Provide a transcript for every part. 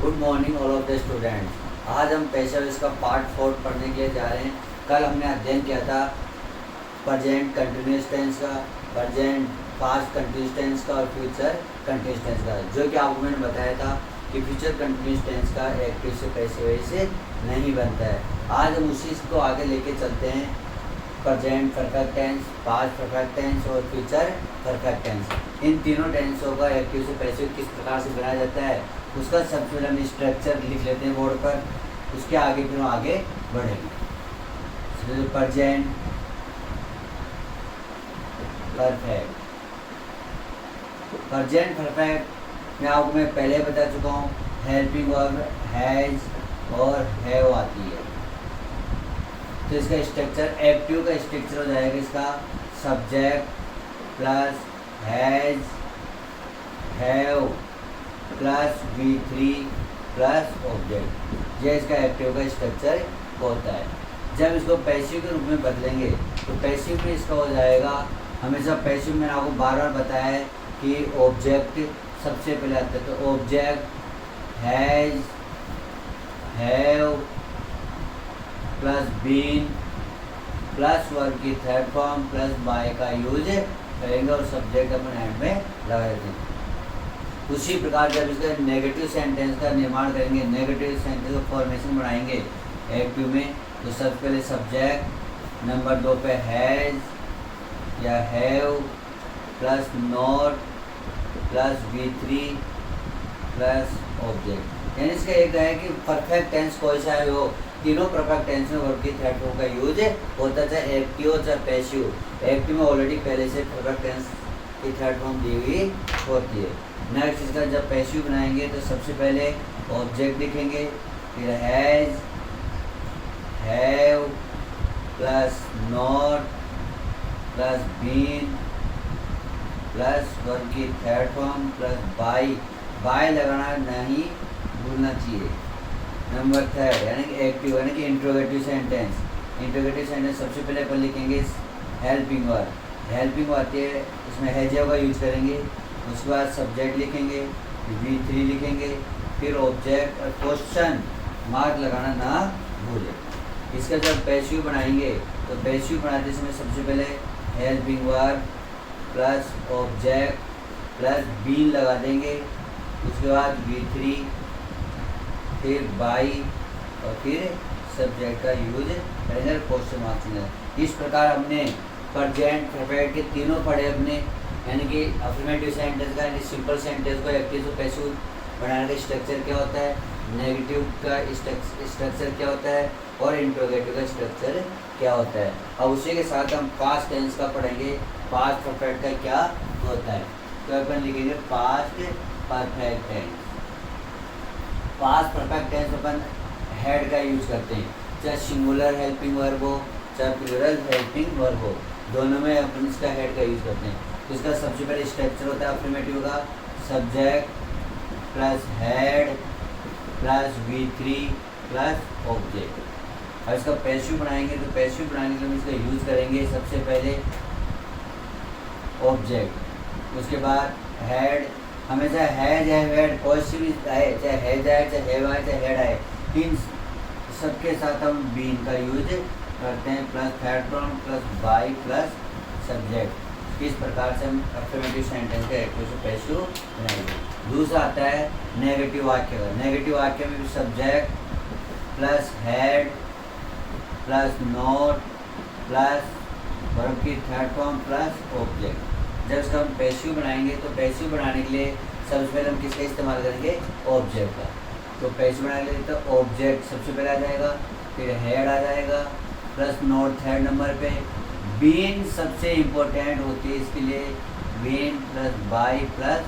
Good morning all of the students. आज हम पेशा इसका पार्ट 4 पढ़ने के लिए जा रहे हैं। कल हमने अध्ययन किया था प्रेजेंट कंटिन्यूस टेंस का, प्रेजेंट पास्ट कंटिन्यूस टेंस का और फ्यूचर कंटिन्यूस टेंस का, जो कि आपको मैंने बताया था कि फ्यूचर कंटिन्यूस टेंस का एक्टिव से पैसिव वजह से नहीं बनता है। आज हम उसी को आगे लेके चलते हैं। Present perfect tense, past perfect tense और फ्यूचर परफेक्ट टेंस, इन तीनों टेंसों का एक्टिव से पैसिव किस प्रकार से बनाया जाता है उसका सबसे पहले हम स्ट्रक्चर लिख लेते हैं बोर्ड पर। उसके आगे फिर हम आगे बढ़ेंगे। प्रेजेंट परफेक्ट, प्रेजेंट परफेक्ट में आपको मैं पहले बता चुका हूँ, हेल्पिंग वर्ब हैज और हैव आती है। तो इसका स्ट्रक्चर एक्टिव का स्ट्रक्चर हो जाएगा इसका subject plus has have plus V3 plus object. यह इसका एक्टिव का स्ट्रक्चर होता है। जब इसको पैसिव के रूप में बदलेंगे तो पैसिव में इसका हो जाएगा, हमेशा पैसिव में आपको बार बार बताया है कि ऑब्जेक्ट सबसे पहले आता है। तो object has have plus been plus verb की थर्ड फॉर्म प्लस बाय का यूज करेंगे और सब्जेक्ट अपन एंड में लगा देते हैं। उसी प्रकार जब इसका नेगेटिव सेंटेंस का निर्माण करेंगे, नेगेटिव सेंटेंस का फॉर्मेशन बनाएंगे एक्टिव में, तो सबसे पहले सब्जेक्ट, नंबर 2 पे हैज या have plus not plus V3 plus object. यानी इसका एक है कि परफेक्ट टेंस कोई सा है वो, तीनों परफेक्ट टेंस में वर्ब की थर्ड फॉर्म का यूज होता, चाहे एक्टिव हो चाहे पैसिव। एक्टिव में ऑलरेडी पहले से परफेक्ट टेंस की थर्ड फॉर्म दी हुई होती है। नेक्स्ट इसका जब पैसिव बनाएंगे तो सबसे पहले ऑब्जेक्ट लिखेंगे, फिर has have plus not plus been plus verb की थर्ड फॉर्म प्लस बाय लगाना नहीं भूलना चाहिए। नंबर 3 यानी कि एक्टिव यानी कि इंट्रोगेटिव सेंटेंस। इंट्रोगेटिव सेंटेंस सबसे पहले अपन लिखेंगे हेल्पिंग वर्ब। हेल्पिंग आती है, इसमें हैज हैव का यूज करेंगे। उसके बाद सब्जेक्ट लिखेंगे, V3 लिखेंगे, फिर ऑब्जेक्ट और क्वेश्चन मार्क लगाना ना भूलें। इसका जब पैसिव बनाएंगे तो पैसिव बनाते समय सबसे पहले helping verb plus object plus been लगा देंगे। उसके बाद V3 फिर बाय और फिर सब्जेक्ट का यूज करेंगे, क्वेश्चन मार्क। इस प्रकार हमने प्रेजेंट परफेक्ट के तीनों पढ़े अपने, यानी कि अफर्मेटिव सेंटेंस का यानी सिंपल सेंटेंस को एक्टिव से पैसिव बनाने का स्ट्रक्चर क्या होता है, नेगेटिव का स्ट्रक्चर क्या होता है और इंट्रोगेटिव का स्ट्रक्चर क्या होता है। अब उसी के साथ हम पास्ट टेंस का पढ़ेंगे, पास्ट परफेक्ट का क्या होता है। तो अपन लिखेंगे past perfect tense. Past perfect tense अपन हेड का यूज करते हैं, चाहे सिंगुलर हेल्पिंग वर्ब हो चाहे प्लूरल हेल्पिंग वर्ब हो, दोनों में अपन इसका हेड का यूज करते हैं। तो इसका सबसे पहले स्ट्रक्चर होता है अफर्मेटिव का subject plus head plus V3 plus object. और इसका पैसिव बनाएंगे तो पैसिव बनाने के लिए हम इसका यूज करेंगे सबसे पहले ऑब्जेक्ट, उसके बाद हेड। हमेशा हैज है हेड कोई सी भी आए, चाहे हैज आए चाहे हैव आए चाहे हेड आए, इन सबके साथ हम बीन का यूज करते हैं, plus third form plus by plus subject. इस प्रकार से हम अफर्मेटिव सेंटेंस का एक्टिव से पैसिव बनाएंगे। दूसरा आता है नेगेटिव वाक्य का। नेगेटिव वाक्य में भी subject plus head plus not plus verb की थर्ड फॉर्म प्लस ऑब्जेक्ट। जब इसका हम पैसिव बनाएंगे तो पैसिव बनाने के लिए सबसे पहले हम किसका इस्तेमाल करेंगे, ऑब्जेक्ट का। तो पैसिव बनाने के लिए तो ऑब्जेक्ट सबसे पहले आ जाएगा, फिर हेड आ जाएगा प्लस नॉट थर्ड नंबर पे। बीन सबसे इम्पोर्टेंट होती है इसके लिए, been plus by plus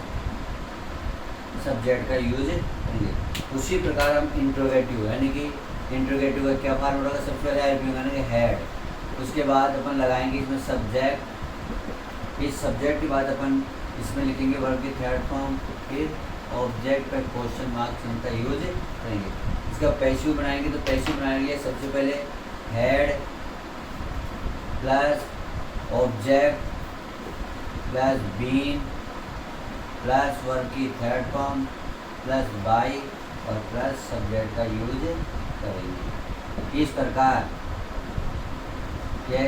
subject का यूज करेंगे। उसी प्रकार हम इंट्रोगेटिव यानी कि इंट्रोगेटिव का क्या फॉर्म होगा, सबसे पहले हेल्पिंग यानी कि हेड, उसके बाद अपन लगाएंगे इसमें सब्जेक्ट। इस सब्जेक्ट के बाद अपन इसमें लिखेंगे वर्ब की थर्ड फॉर्म, फिर ऑब्जेक्ट पर क्वेश्चन मार्क का यूज करेंगे। इसका पैसिव बनाएंगे तो पैसिव बनाने के लिए सबसे पहले had plus object plus been plus verb की थर्ड फॉर्म प्लस बाय और प्लस सब्जेक्ट का यूज करेंगे। इस प्रकार ये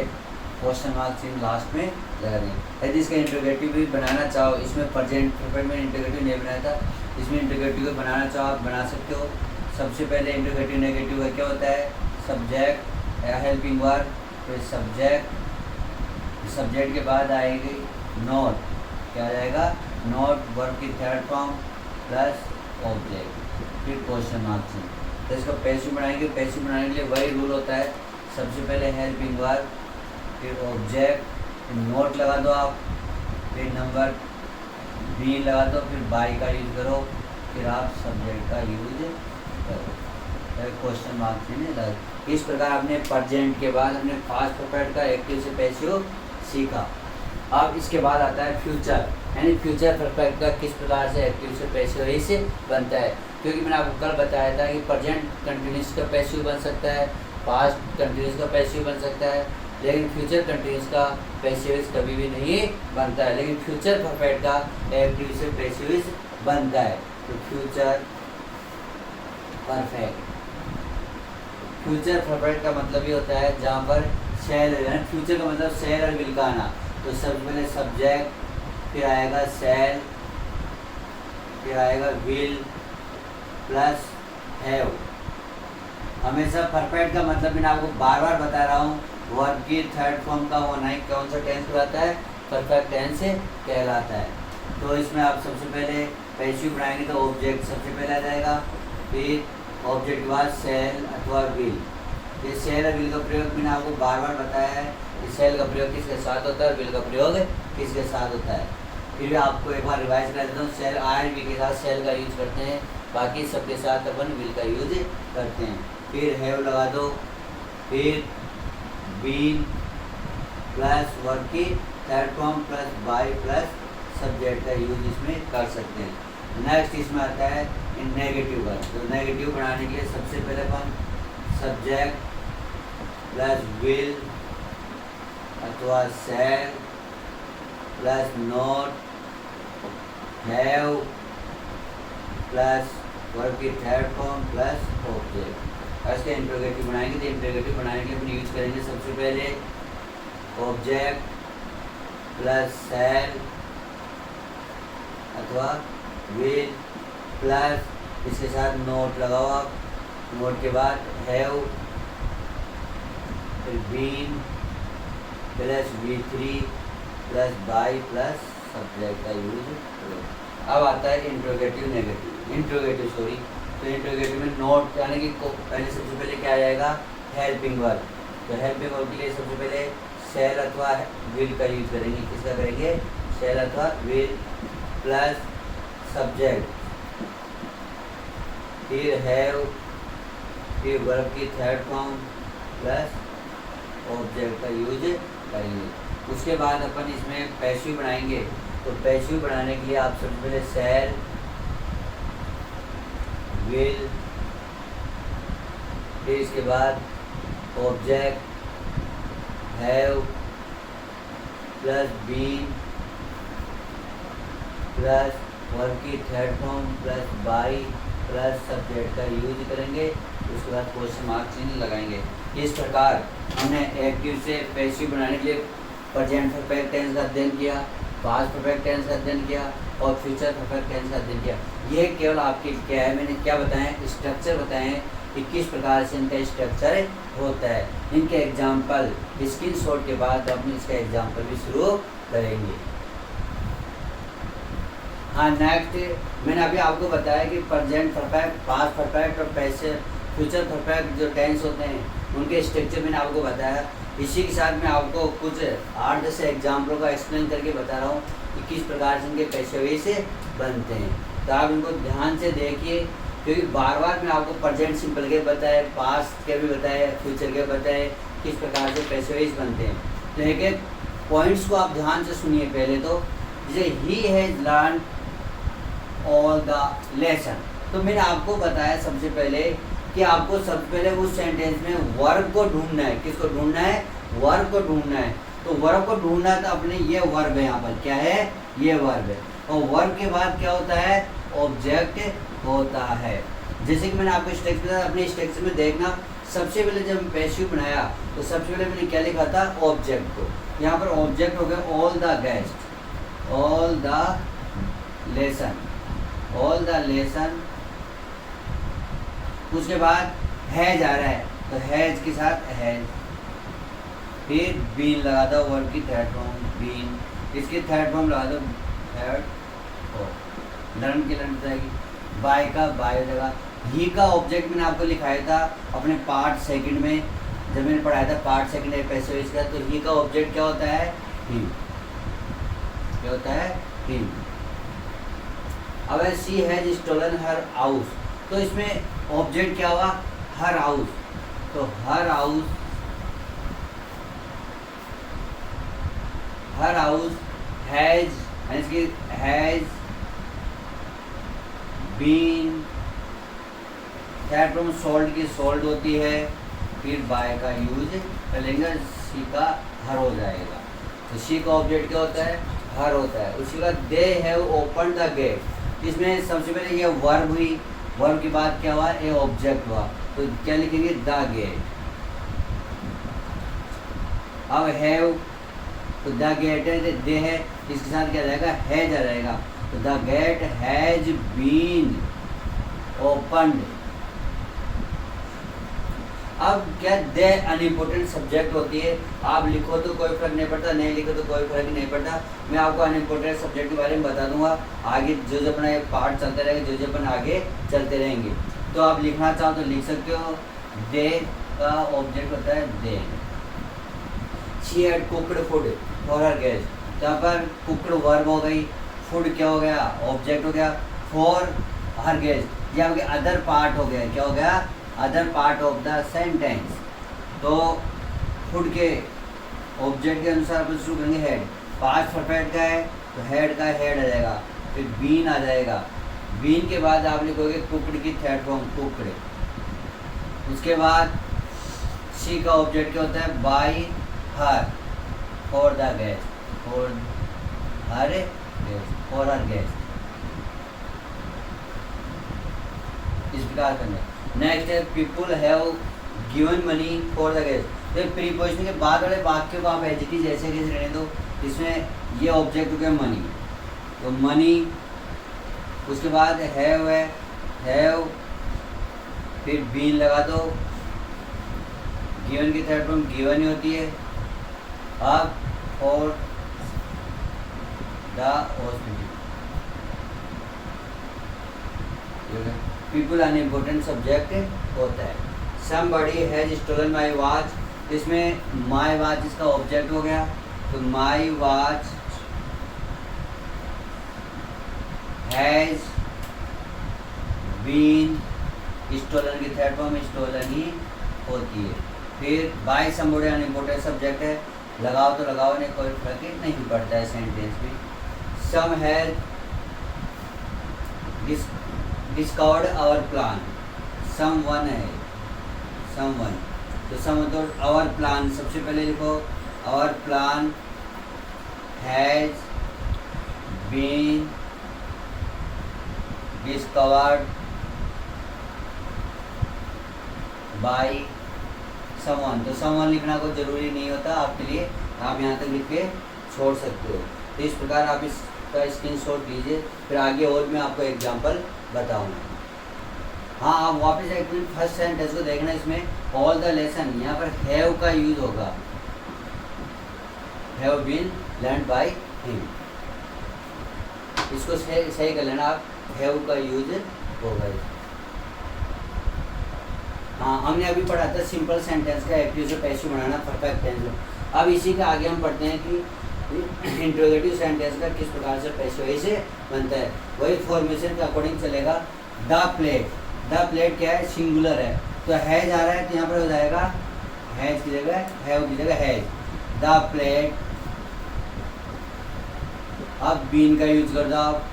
क्वेश्चन मार्क चिन्ह लास्ट में लगा देंगे। यदि इसका इंटीग्रेटिव भी बनाना चाहो, इसमें प्रेजेंट परफेक्ट में इंटीग्रेटिव नहीं बनाया था, इसमें इंटीग्रेटिव को बनाना चाहो आप बना सकते हो। सबसे पहले इंटीग्रेटिव नेगेटिव का क्या होता है, सब्जेक्ट हेल्पिंग वर्ब, फिर सब्जेक्ट के बाद आएगी नोट, क्या आ जाएगा, नोट वर्ब की थर्ड फॉर्म प्लस ऑब्जेक्ट, फिर क्वेश्चन मार्क चिन्ह। तो इसको पैसिव बनाएंगे। पैसिव बनाने के लिए वही रूल होता है, सबसे पहले हेल्पिंग वर्ब, फिर ऑब्जेक्ट, फिर नोट लगा दो आप, फिर नंबर बी लगा दो, फिर बाई का यूज करो, फिर आप सब्जेक्ट का यूज करो, क्वेश्चन मार्क चिन्ह लगा। इस प्रकार आपने प्रेजेंट के बाद हमने पास्ट परफेक्ट का एक्टिव से पैसिव सीखा। अब इसके बाद आता है फ्यूचर, यानी फ्यूचर परफेक्ट का किस प्रकार से एक्टिव से पैसिव से बनता है। क्योंकि मैंने आपको कल बताया था कि प्रेजेंट कंटिन्यूस का पैसिव बन सकता है, पास्ट कंटिन्यूस का पैसिव बन सकता है, लेकिन फ्यूचर कंटिन्यूस का पैसिव कभी भी नहीं बनता है। लेकिन फ्यूचर परफेक्ट का एक्टिव से पैसिव बनता है। तो फ्यूचर परफेक्ट, फ्यूचर परफेक्ट का मतलब ये होता है जहाँ पर शैल, फ्यूचर का मतलब शैल और विल का आना। तो सबसे पहले सब्जेक्ट, फिर आएगा शैल, फिर आएगा विल प्लस हैव। हमेशा परफेक्ट का मतलब मैंने आपको बार बार बता रहा हूँ, वर्ब की थर्ड फॉर्म का होना ही कौन सा टेंस कहलाता है, परफेक्ट टेंस से कहलाता है। तो इसमें आप सबसे पहले पैसिव बनाएंगे तो ऑब्जेक्ट सबसे पहले आ जाएगा, फिर ऑब्जेक्ट के बाद शैल अथवा विल। ये शैल और विल का प्रयोग मैंने आपको बार बार बताया है, इस शैल का प्रयोग किसके साथ होता है और विल का प्रयोग किसके साथ होता है। फिर भी आपको एक बार रिवाइज कर देता हूँ, शैल आर वी के साथ शैल का यूज करते हैं, बाकी सबके साथ अपन विल का यूज करते हैं। फिर हैव लगा दो, फिर बीन प्लस वर्ब की third form plus by plus subject का यूज इसमें कर सकते हैं। नेक्स्ट इसमें आता है नेगेटिव वर्ब। तो नेगेटिव बनाने के लिए सबसे पहले अपन सब्जेक्ट प्लस विल अथवा शैल plus not have plus verb की थर्ड फॉर्म प्लस ऑब्जेक्ट, इसके इंट्रोगेटिव बनाएंगे। तो इंट्रोगेटिव बनाने के लिए अपन यूज करेंगे सबसे पहले ऑब्जेक्ट प्लस शैल अथवा विल प्लस इसके साथ नोट लगाओ आप, नोट के बाद हैव, फिर been plus V3 plus by plus subject का यूज करो। अब आता है इंट्रोगेटिव नेगेटिव, इंट्रोगेटिव सॉरी। तो इंट्रोगेटिव में नोट यानी कि पहले सबसे पहले क्या आ जाएगा, हेल्पिंग वर्ब। तो हेल्पिंग वर्ब के लिए सबसे पहले शैल अथवा विल का यूज करेंगे। किसका करेंगे, शैल अथवा विल प्लस सब्जेक्ट, फिर हैव, फिर वर्ब की थर्ड फॉर्म प्लस ऑब्जेक्ट का यूज करेंगे। उसके बाद अपन इसमें पैसिव बनाएंगे। तो पैसिव बनाने के लिए आप सबसे पहले शैल विल, फिर इसके बाद object have plus been plus verb की third form plus by plus subject का यूज करेंगे। उसके बाद क्वेश्चन मार्क चिन्ह लगाएंगे। इस प्रकार हमने एक्टिव से पैसिव बनाने के लिए प्रेजेंट परफेक्ट टेंस का अध्ययन किया, पास्ट परफेक्ट टेंस का अध्ययन किया और फ्यूचर परफेक्ट टेंस का अध्ययन किया। ये केवल आपके क्या है, मैंने क्या बताएं, स्ट्रक्चर बताएं कि किस प्रकार से इनका स्ट्रक्चर होता है। इनके एग्जाम्पल स्क्रीनशॉट के बाद हम इसका एग्जाम्पल भी शुरू करेंगे। हाँ, नेक्स्ट मैंने अभी आपको बताया कि प्रेजेंट परफेक्ट, पास्ट परफेक्ट और पैसे फ्यूचर परफेक्ट जो टेंस होते हैं उनके स्ट्रक्चर मैंने आपको बताया। इसी के साथ मैं आपको कुछ 8-10 एग्जाम्पलों का एक्सप्लेन करके बता रहा हूँ कि किस प्रकार से इनके पेशे से बनते हैं। तो आप इनको ध्यान से देखिए, क्योंकि बार बार मैं आपको प्रेजेंट सिंपल के बताए, पास्ट के भी बताए, फ्यूचर के बताए किस प्रकार से पेशे बनते हैं। तो एक एक पॉइंट्स को आप ध्यान से सुनिए। पहले तो जैसे he has learn all the lesson, तो मैंने आपको बताया सबसे पहले कि आपको सबसे पहले उस सेंटेंस में वर्ब को ढूंढना है। किसको ढूंढना है, वर्ब को ढूंढना है। तो वर्ब को ढूंढना है तो अपने ये वर्ब है, यहाँ पर क्या है, ये वर्ब है। और वर्ब के बाद क्या होता है, ऑब्जेक्ट होता है। जैसे कि मैंने आपको स्ट्रक्चर बताया, अपने स्ट्रक्चर में देखना, सबसे पहले जब पैसिव बनाया तो सबसे पहले मैंने क्या लिखा था, ऑब्जेक्ट को। यहाँ पर ऑब्जेक्ट हो गया all the guest, all the lesson, all the lesson. उसके बाद हैज आ रहा है तो हैज के साथ हैज, फिर बीन लगा दो, वर्ब की थर्ड फॉर्म बीन, इसकी थर्ड फॉर्म लगा दो थर्ड फॉर्म, लर्न की लर्न जाएगी, बाय का बाय हो जाएगा। ही का ऑब्जेक्ट मैंने आपको लिखाया था अपने पार्ट सेकंड में, जब मैंने पढ़ाया था पार्ट सेकंड पैसिव वॉइस का, तो ही का ऑब्जेक्ट क्या होता है, हिम, क्या होता है, हिम। अब she has stolen her house, तो इसमें ऑब्जेक्ट क्या हुआ, हर हाउस, तो her house, her house has been, third form sold की सोल्ड होती है, फिर बाय का यूज कर लेंगे, शी का हर हो जाएगा। तो शी का ऑब्जेक्ट क्या होता है, हर होता है। उसी का they have open the gate, इसमें सबसे पहले ये वर्ब हुई, वर्ब के बाद क्या हुआ, ए ऑब्जेक्ट हुआ, तो क्या लिखेंगे, द गेट। अब हैव, तो द गेट है, दे है, इसके साथ क्या जाएगा, हैज आ जाएगा, तो the gate has been opened. अब क्या दे अनइम्पोर्टेंट सब्जेक्ट होती है, आप लिखो तो कोई फर्क नहीं पड़ता, नहीं लिखो तो कोई फर्क नहीं पड़ता। मैं आपको अनइम्पोर्टेंट सब्जेक्ट के बारे में बता दूंगा आगे, जो जो अपना ये पार्ट चलते रहेगा, जो जो अपन आगे चलते रहेंगे। तो आप लिखना चाहो तो लिख सकते हो, दे का ऑब्जेक्ट होता है they. She had cooked food for her guest, यहाँ पर कुक्ड वर्ब हो गई, फूड क्या हो गया, ऑब्जेक्ट हो गया, फॉर हर गेस्ट ये आपके अदर पार्ट हो गया, क्या हो गया, other part of the sentence. तो फूड के ऑब्जेक्ट के अनुसार अपन शुरू करेंगे हेड, पास्ट परफेक्ट का है तो हेड का हेड आ जाएगा, फिर बीन आ जाएगा, बीन के बाद आप लिखोगे कुकड़ की थर्ड फॉर्म कुकड़े। उसके बाद शी का ऑब्जेक्ट क्या होता है, bye her, for the guest, for her guest, for her guest, इस प्रकार करना। नेक्स्ट है people have given money for the guest, तो प्रीपोजिशन के बाद वाले वाक्य को आप एडजेक्टिव जैसे कैसे रहने दो, इसमें ये ऑब्जेक्ट हो गया मनी, तो मनी, उसके बाद हैव है, हैव, फिर बीन लगा दो, गिवन की थर्ड फॉर्म गिवन ही होती है। अब for the hospital, people unimportant subject होता है। Somebody has stolen my watch, इसमें माई वॉच इसका ऑब्जेक्ट हो गया, तो my watch has been, stolen की थर्ड फॉर्म स्टोलन ही होती है। फिर बाय समबडी अनइम्पोर्टेंट सब्जेक्ट है, लगाओ तो लगाओ, नहीं कोई फर्क नहीं पड़ता है सेंटेंस में। Some has discovered our plan, someone है, समवन, तो सम तो आवर प्लान, सबसे पहले लिखो our plan has been discovered by someone, तो समवन लिखना कोई ज़रूरी नहीं होता आपके लिए, आप यहाँ तक लिख के छोड़ सकते हो। तो इस प्रकार आप इसका स्क्रीनशॉट लीजिए, फिर आगे और मैं आपको एग्जांपल बताऊंगा। हाँ, आप वापस एक मिनट फर्स्ट सेंटेंस को देखना, इसमें ऑल द लेसन, यहाँ पर हैव का यूज होगा, have been learn by him, इसको सही कर लेना आप, हैव का यूज होगा। हाँ, हमने अभी पढ़ा था सिंपल सेंटेंस का एक्टिव से पैसिव बनाना परफेक्ट टेंस में। अब इसी का आगे हम पढ़ते हैं कि इंट्रोगेटिव सेंटेंस का किस प्रकार से पैसिव ऐसे बनता है, वही फॉर्मेशन के अकॉर्डिंग चलेगा। द प्लेट, द प्लेट क्या है, सिंगुलर है, तो हैज आ रहा है तो यहाँ पर हो जाएगा हैज की जगह हैव की जगह हैज, द प्लेट। अब बीन का यूज कर दो आप,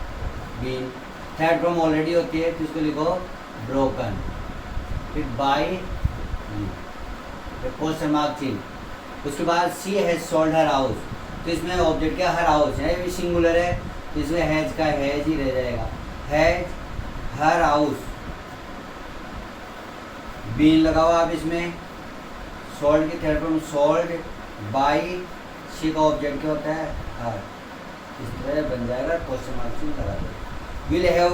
बीन, थर्ड फॉर्म ऑलरेडी होती है तो इसको लिखो ब्रोकन, फिर बाय, क्वेश्चन मार्क चिन्ह। उसके बाद सी हैज सोल्ड हर हाउस, तो इसमें ऑब्जेक्ट क्या, हर हाउस है, ये सिंगुलर है तो इसमें हैज का हैज ही रह जाएगा, हैज हर हाउस बीन लगाओ आप इसमें, सोल्ड की थर्ड फॉर्म सोल्ड बाई, सी का ऑब्जेक्ट क्या होता है हर, इस तरह बन जाएगा, क्वेश्चन मार्क से लगा दो। Will have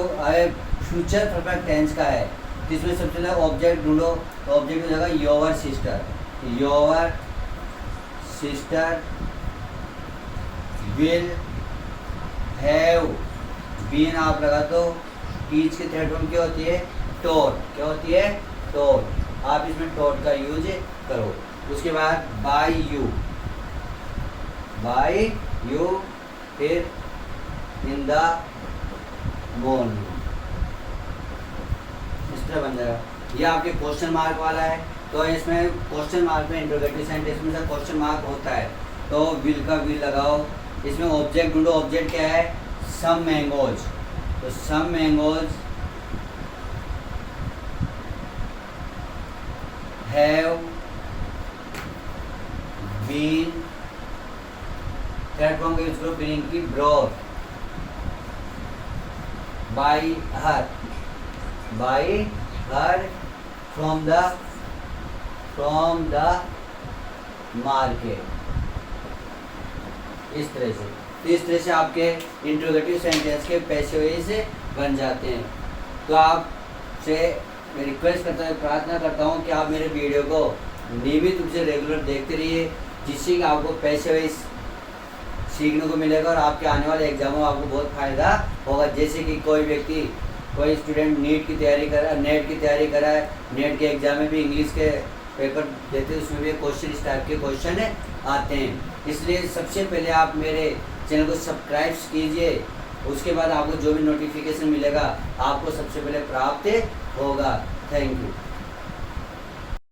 future perfect tense का है, तो इसमें सबसे पहले ऑब्जेक्ट ढूंढो, तो ऑब्जेक्ट हो जाएगा your sister, your sister will have, been आप लगा दो, टीच की थर्ड फॉर्म क्या होती है टोट, क्या होती है टोट, आप इसमें टोट का यूज करो। उसके बाद बाय यू, बाय यू, फिर इन द मॉर्निंग, इस तरह बन जाएगा। ये आपके क्वेश्चन मार्क वाला है, तो इसमें क्वेश्चन मार्क में इंट्रोगेटिव सेंटेंस में से क्वेश्चन मार्क होता है, तो विल का विल लगाओ, इसमें ऑब्जेक्ट ढूंढो, ऑब्जेक्ट क्या है सम मैंगोज, तो some mangoes have been, third form का यूज करो बीन की brought, by her, by her from the market, इस तरह से। तो इस तरह से आपके इंट्रोगेटिव सेंटेंस के पैसिव से बन जाते हैं। तो आपसे मैं रिक्वेस्ट करता हूँ, प्रार्थना करता हूँ कि आप मेरे वीडियो को नियमित रूप से रेगुलर देखते रहिए, जिससे कि आपको पैसिव सीखने को मिलेगा और आपके आने वाले एग्जामों में आपको बहुत फ़ायदा होगा। जैसे कि कोई व्यक्ति, कोई स्टूडेंट नीट की तैयारी कर रहा है, नेट की तैयारी कर रहा है, नेट के एग्जाम में भी इंग्लिश के पेपर देते हैं, उसमें भी क्वेश्चन इस टाइप के क्वेश्चन आते हैं। इसलिए सबसे पहले आप मेरे चैनल को सब्सक्राइब कीजिए, उसके बाद आपको जो भी नोटिफिकेशन मिलेगा आपको सबसे पहले प्राप्त होगा। Thank you.